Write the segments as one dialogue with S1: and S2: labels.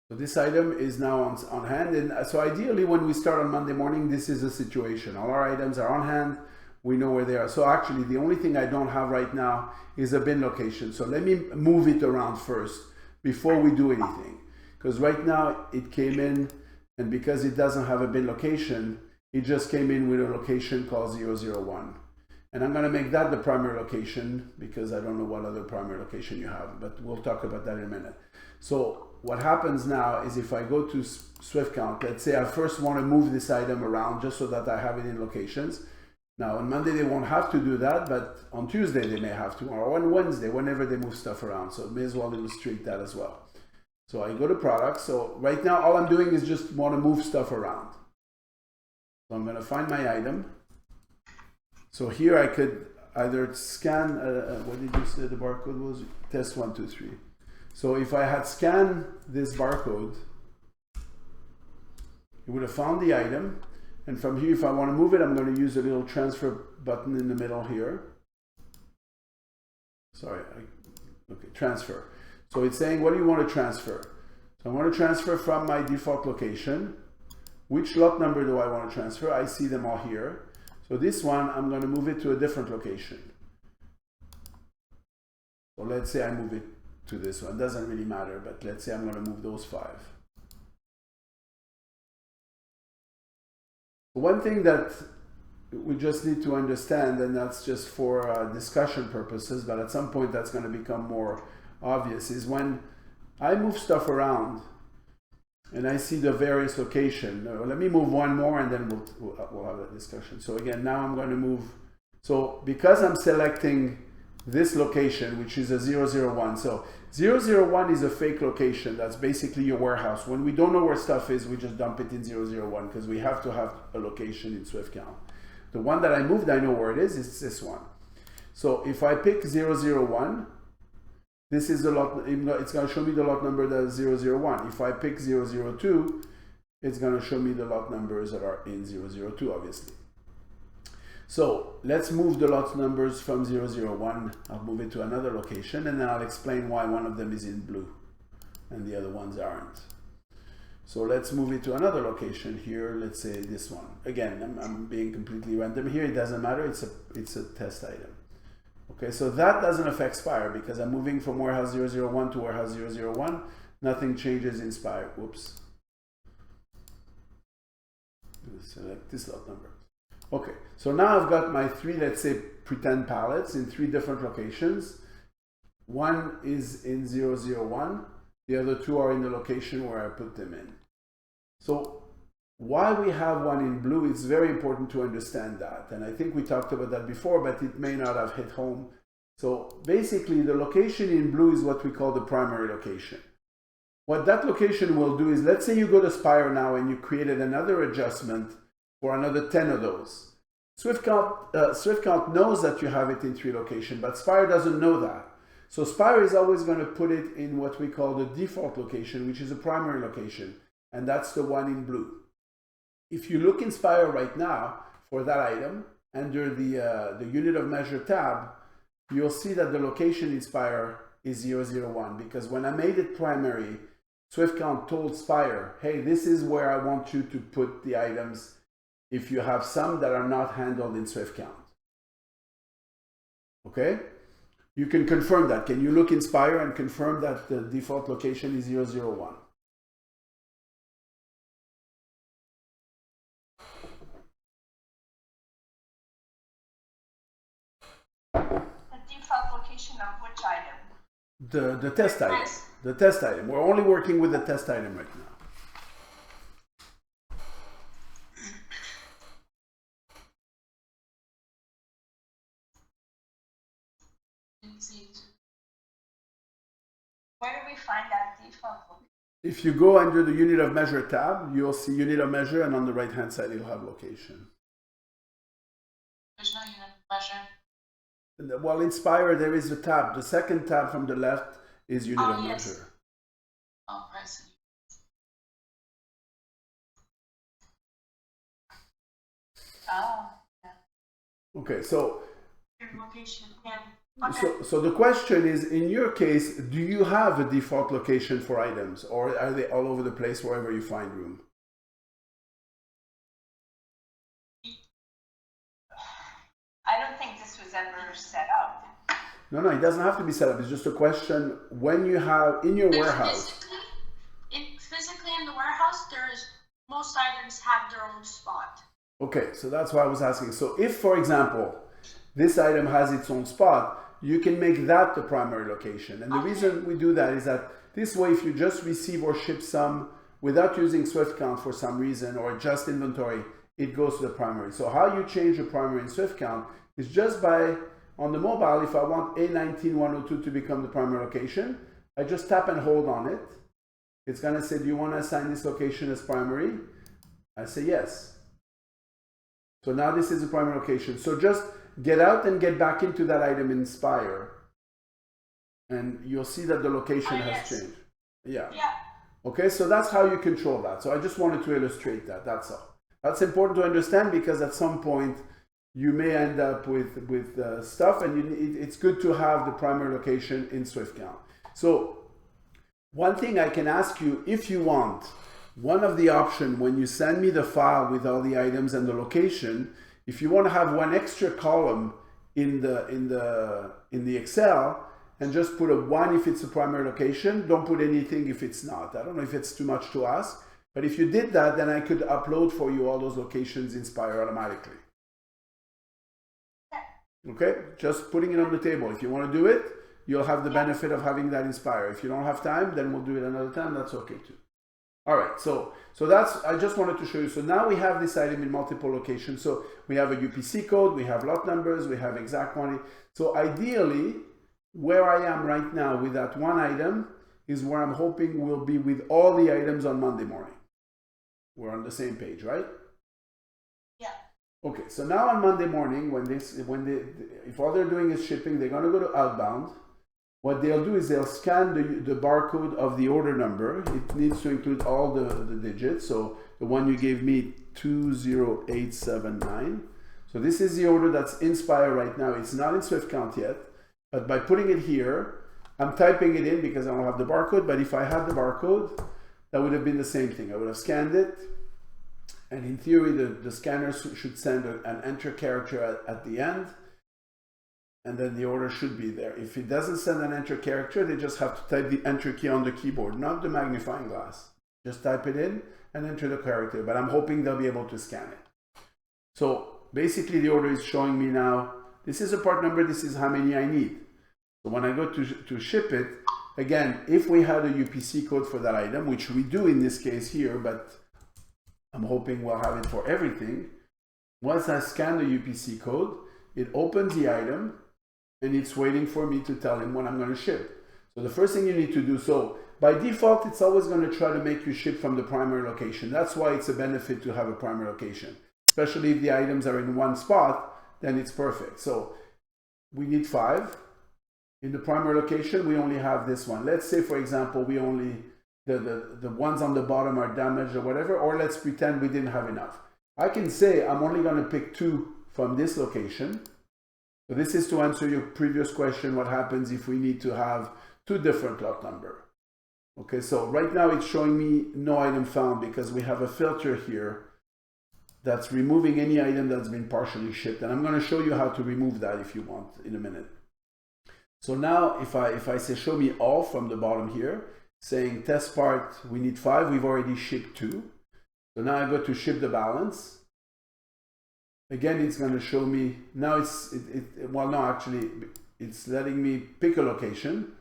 S1: So this item is now on hand. And so ideally when we start on Monday morning, this is a situation. All our items are on hand. We know where they are. So actually the only thing I don't have right now is a bin location. So let me move it around first before we do anything. Because right now it came in, and because it doesn't have a bin location, it just came in with a location called 001. And I'm gonna make that the primary location because I don't know what other primary location you have, but we'll talk about that in a minute. So what happens now is if I go to SwiftCount, let's say I first want to move this item around just so that I have it in locations. Now on Monday they won't have to do that, but on Tuesday they may have to, or on Wednesday, whenever they move stuff around. So may as well illustrate that as well. So I go to products. So right now all I'm doing is just want to move stuff around. So I'm going to find my item. So here I could either scan, what did you say the barcode was? Test 1, 2, 3. So if I had scanned this barcode, it would have found the item. And from here, if I want to move it, I'm going to use a little transfer button in the middle here. Sorry, okay, transfer. So it's saying, what do you want to transfer? So I want to transfer from my default location. Which lot number do I want to transfer? I see them all here. So this one, I'm going to move it to a different location. So let's say I move it to this one. It doesn't really matter, but let's say I'm going to move those 5. One thing that we just need to understand, and that's just for discussion purposes, but at some point that's going to become more obvious, is when I move stuff around and I see the various location. Let me move one more and then we'll have that discussion. So again, now I'm going to move. So because I'm selecting this location, which is a 001. So 001 is a fake location. That's basically your warehouse. When we don't know where stuff is, we just dump it in 001 because we have to have a location in SwiftCount. The one that I moved, I know where it is. It's this one. So if I pick 001, this is the lot, it's going to show me the lot number that is 001. If I pick 002, it's going to show me the lot numbers that are in 002, obviously. So let's move the lot numbers from 001. I'll move it to another location, and then I'll explain why one of them is in blue and the other ones aren't. So let's move it to another location here. Let's say this one. Again, I'm being completely random here. It doesn't matter. It's a test item. Okay, so that doesn't affect Spire because I'm moving from warehouse 001 to warehouse 001. Nothing changes in Spire. Whoops. Select this lot number. Okay, so now I've got my 3, let's say, pretend pallets in 3 different locations. One is in 001. The other 2 are in the location where I put them in. So why we have one in blue, it's very important to understand that. And I think we talked about that before, but it may not have hit home. So basically the location in blue is what we call the primary location. What that location will do is, let's say you go to Spire now and you created another adjustment for another 10 of those. SwiftCount knows that you have it in 3 locations, but Spire doesn't know that. So Spire is always going to put it in what we call the default location, which is a primary location, and that's the one in blue. If you look in Spire right now for that item, under the unit of measure tab, you'll see that the location in Spire is 001, because when I made it primary, SwiftCount told Spire, hey, this is where I want you to put the items if you have some that are not handled in SwiftCount. Okay? You can confirm that. Can you look in Spire and confirm that the default location is 001?
S2: The default location of which item?
S1: The test item. The test item. We're only working with the test item right now.
S2: Where do we find that default location?
S1: If you go under the unit of measure tab, you'll see unit of measure, and on the right hand side it'll have location.
S2: There's no unit of measure.
S1: Well, in Spire there is a tab. The second tab from the left is unit of measure.
S2: Oh, I see. Oh, yeah.
S1: Okay, so
S2: Your location, yeah. Okay.
S1: So the question is, in your case, do you have a default location for items, or are they all over the place wherever you find room?
S2: I don't think this was ever set up.
S1: No, it doesn't have to be set up. It's just a question when you have in your warehouse.
S2: Physically in the warehouse, most items have their own spot.
S1: Okay, so that's why I was asking. So if, for example, this item has its own spot, you can make that the primary location. And the reason we do that is that this way, if you just receive or ship some without using SwiftCount for some reason or just inventory, it goes to the primary. So how you change the primary in SwiftCount is just by, on the mobile, if I want A19102 to become the primary location, I just tap and hold on it. It's going to say, do you want to assign this location as primary? I say yes. So now this is the primary location. So just get out and get back into that item in Inspire. And you'll see that the location has changed. Yeah. Okay, so that's how you control that. So I just wanted to illustrate that, that's all. That's important to understand because at some point you may end up with stuff, and it's good to have the primary location in SwiftCount. So one thing I can ask you, if you want, one of the options when you send me the file with all the items and the location, if you want to have one extra column in the Excel and just put a 1 if it's a primary location, don't put anything if it's not. I don't know if it's too much to ask, but if you did that, then I could upload for you all those locations in Inspire automatically. Okay, just putting it on the table. If you want to do it, you'll have the benefit of having that Inspire. If you don't have time, then we'll do it another time. That's okay too. All right, so that's, I just wanted to show you. So now we have this item in multiple locations. So we have a UPC code, we have lot numbers, we have exact quantity. So ideally, where I am right now with that one item is where I'm hoping we'll be with all the items on Monday morning. We're on the same page, right?
S2: Yeah.
S1: Okay, so now on Monday morning, if all they're doing is shipping, they're gonna go to outbound. What they'll do is they'll scan the barcode of the order number. It needs to include all the digits. So the one you gave me, 20879. So this is the order that's in Inspire right now. It's not in SwiftCount yet, but by putting it here, I'm typing it in because I don't have the barcode, but if I had the barcode, that would have been the same thing. I would have scanned it, and in theory, the scanner should send an enter character at the end, and then the order should be there. If it doesn't send an enter character, they just have to type the enter key on the keyboard, not the magnifying glass. Just type it in and enter the character, but I'm hoping they'll be able to scan it. So basically the order is showing me now, this is a part number, this is how many I need. So when I go to ship it, again, if we had a UPC code for that item, which we do in this case here, but I'm hoping we'll have it for everything. Once I scan the UPC code, it opens the item, and it's waiting for me to tell him when I'm going to ship. So the first thing you need to do, so by default, it's always going to try to make you ship from the primary location. That's why it's a benefit to have a primary location. Especially if the items are in one spot, then it's perfect. So we need 5. In the primary location, we only have this one. Let's say, for example, we only, the ones on the bottom are damaged or whatever, or let's pretend we didn't have enough. I can say I'm only going to pick 2 from this location. So this is to answer your previous question, what happens if we need to have 2 different lot number. Okay, so right now it's showing me no item found because we have a filter here that's removing any item that's been partially shipped. And I'm going to show you how to remove that if you want in a minute. So now if I say show me all from the bottom here, saying test part, we need 5, we've already shipped 2. So now I go to ship the balance. Again, it's going to show me, now well, no, actually, it's letting me pick a location.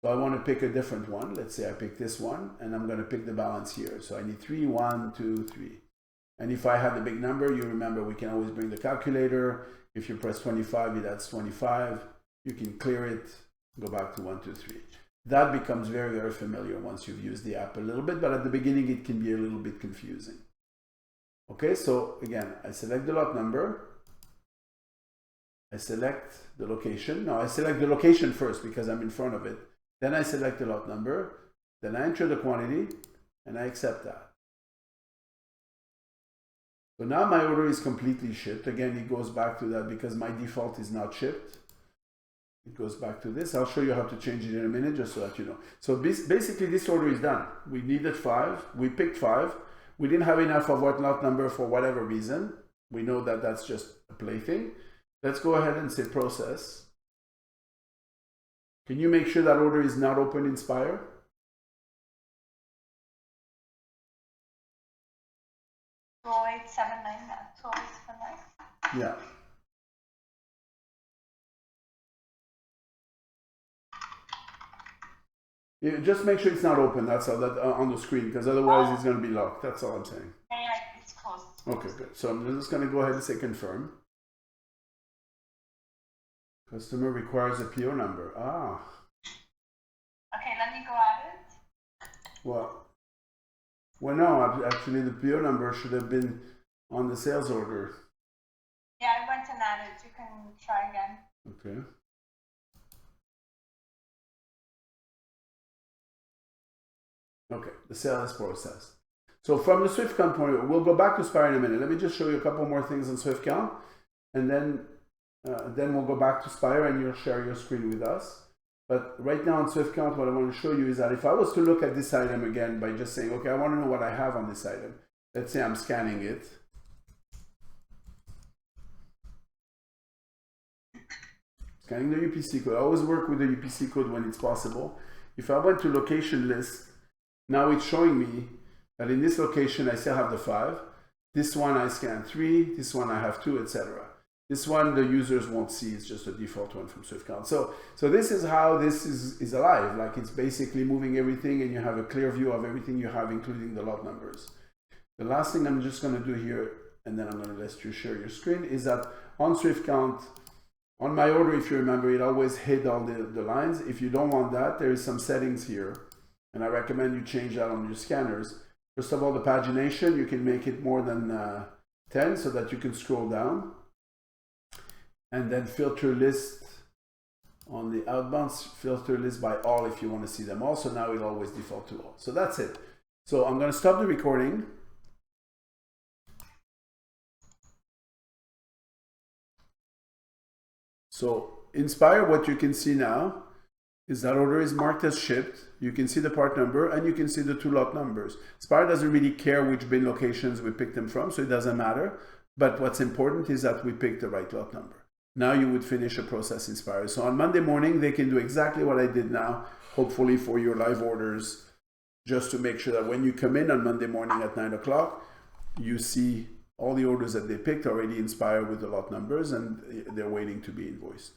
S1: So I want to pick a different one. Let's say I pick this one, and I'm going to pick the balance here. So I need 3, 1, 2, 3. And if I had the big number, you remember we can always bring the calculator. If you press 25, that's 25. You can clear it, go back to 1, 2, 3. That becomes very, very familiar once you've used the app a little bit, but at the beginning, it can be a little bit confusing. Okay, so again, I select the lot number, I select the location. No, I select the location first because I'm in front of it. Then I select the lot number, then I enter the quantity, and I accept that. So now my order is completely shipped. Again, it goes back to that because my default is not shipped. it goes back to this. I'll show you how to change it in a minute, just so that you know. So basically this order is done. We needed 5, we picked 5. We didn't have enough of what lot number for whatever reason. We know that that's just a plaything. Let's go ahead and say process. Can you make sure that order is not open in Spire?
S2: Floyd 799.
S1: Yeah. Yeah, just make sure it's not open. That's all, that on the screen, because otherwise it's going to be locked. That's all I'm saying.
S2: Yeah, it's closed.
S1: Okay, good. So I'm just going to go ahead and say confirm. Customer requires a PO number. Ah.
S2: Okay, let me go at it.
S1: Well, no, actually the PO number should have been on the sales order.
S2: Yeah, I went and added it. You can try again.
S1: Okay. Okay, the sale is processed. So from the Swift count point of view, we'll go back to Spire in a minute. Let me just show you a couple more things on Swift count, and then we'll go back to Spire and you'll share your screen with us. But right now on Swift count, what I want to show you is that if I was to look at this item again by just saying, okay, I want to know what I have on this item. Let's say I'm scanning it. Scanning the UPC code. I always work with the UPC code when it's possible. If I went to location list, now it's showing me that in this location I still have the 5. This one I scan 3, this one I have 2, etc. This one the users won't see, it's just a default one from Swift count. So this is how this is alive. Like it's basically moving everything and you have a clear view of everything you have, including the lot numbers. The last thing I'm just going to do here, and then I'm going to let you share your screen, is that on Swift count, on my order, if you remember, it always hid all the lines. If you don't want that, there is some settings here, and I recommend you change that on your scanners. First of all, the pagination, you can make it more than 10 so that you can scroll down. And then filter list on the outbound, filter list by all if you want to see them all. So now it'll always default to all. So that's it. So I'm going to stop the recording. So in Spire, what you can see now is that order is marked as shipped. You can see the part number and you can see the 2 lot numbers. Spire doesn't really care which bin locations we picked them from, so it doesn't matter. But what's important is that we picked the right lot number. Now you would finish a process in Spire. So on Monday morning, they can do exactly what I did now, hopefully for your live orders, just to make sure that when you come in on Monday morning at 9 o'clock, you see all the orders that they picked already in Spire with the lot numbers and they're waiting to be invoiced.